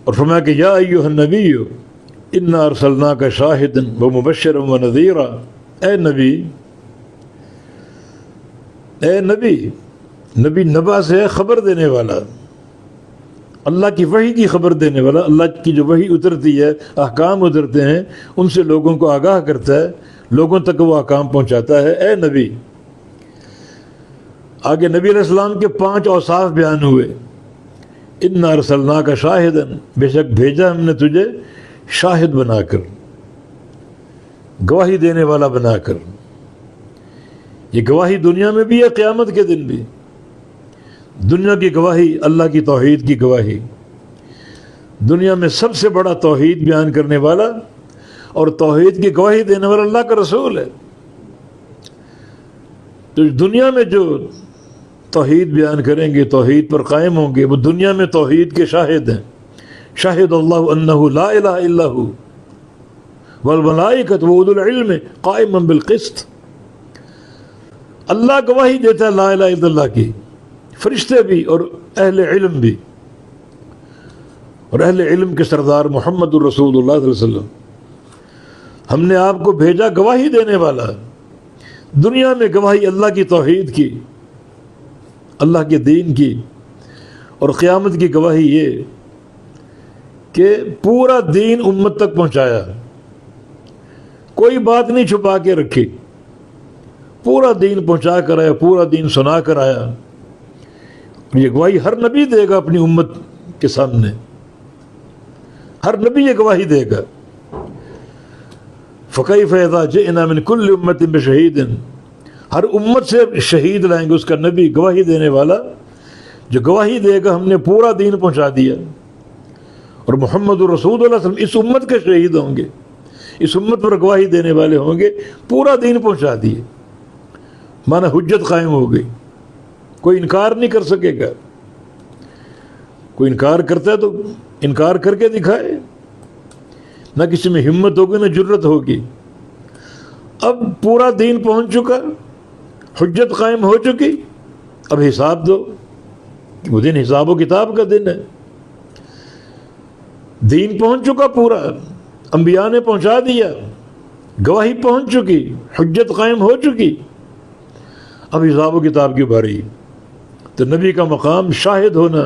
اور فرمایا کہ یا ایھا النبی انا ارسلناک شاہدا ومبشرا ونذیرا، اے نبی، اے نبی، نبی نبا سے خبر دینے والا، اللہ کی وحی کی خبر دینے والا، اللہ کی جو وحی اترتی ہے، احکام اترتے ہیں، ان سے لوگوں کو آگاہ کرتا ہے، لوگوں تک وہ احکام پہنچاتا ہے، اے نبی۔ آگے نبی علیہ السلام کے 5 اوصاف بیان ہوئے، انا ارسلناک شاہدا، بے شک بھیجا ہم نے تجھے شاہد بنا کر، گواہی دینے والا بنا کر۔ یہ گواہی دنیا میں بھی ہے، قیامت کے دن بھی۔ دنیا کی گواہی اللہ کی توحید کی گواہی، دنیا میں سب سے بڑا توحید بیان کرنے والا اور توحید کی گواہی دینے والا اللہ کا رسول ہے۔ تو دنیا میں جو توحید بیان کریں گے، توحید پر قائم ہوں گے، وہ دنیا میں توحید کے شاہد ہیں۔ شاہد اللہ انہ لا الہ الا ہو والملائکۃ واولو العلم قائما بالقسط، اللہ گواہی دیتا ہے لا الہ الا اللہ کی، فرشتے بھی اور اہل علم بھی، اور اہل علم کے سردار محمد الرسول اللہ صلی اللہ علیہ وسلم، ہم نے آپ کو بھیجا گواہی دینے والا۔ دنیا میں گواہی اللہ کی توحید کی، اللہ کے دین کی، اور قیامت کی گواہی یہ کہ پورا دین امت تک پہنچایا، کوئی بات نہیں چھپا کے رکھی، پورا دین پہنچا کر آیا، پورا دین سنا کر آیا۔ یہ گواہی ہر نبی دے گا اپنی امت کے سامنے، ہر نبی یہ گواہی دے گا۔ فَكَيْفَ إِذَا جِئْنَا مِنْ كُلِّ أُمَّةٍ بِشَهِيدٍ، ہر امت سے شہید لائیں گے، اس کا نبی گواہی دینے والا جو گواہی دے گا ہم نے پورا دین پہنچا دیا۔ اور محمد الرسول اللہ صلی اللہ علیہ وسلم اس امت کے شہید ہوں گے، اس امت پر گواہی دینے والے ہوں گے، پورا دین پہنچا دیے، مانا حجت قائم ہو گئی، کوئی انکار نہیں کر سکے گا۔ کوئی انکار کرتا ہے تو انکار کر کے دکھائے، نہ کسی میں ہمت ہوگی نہ جرت ہوگی۔ اب پورا دین پہنچ چکا، حجت قائم ہو چکی، اب حساب دو، وہ دن حساب و کتاب کا دن ہے۔ دین پہنچ چکا پورا، انبیاء نے پہنچا دیا، گواہی پہنچ چکی، حجت قائم ہو چکی، اب حساب و کتاب کی باری۔ تو نبی کا مقام شاہد ہونا،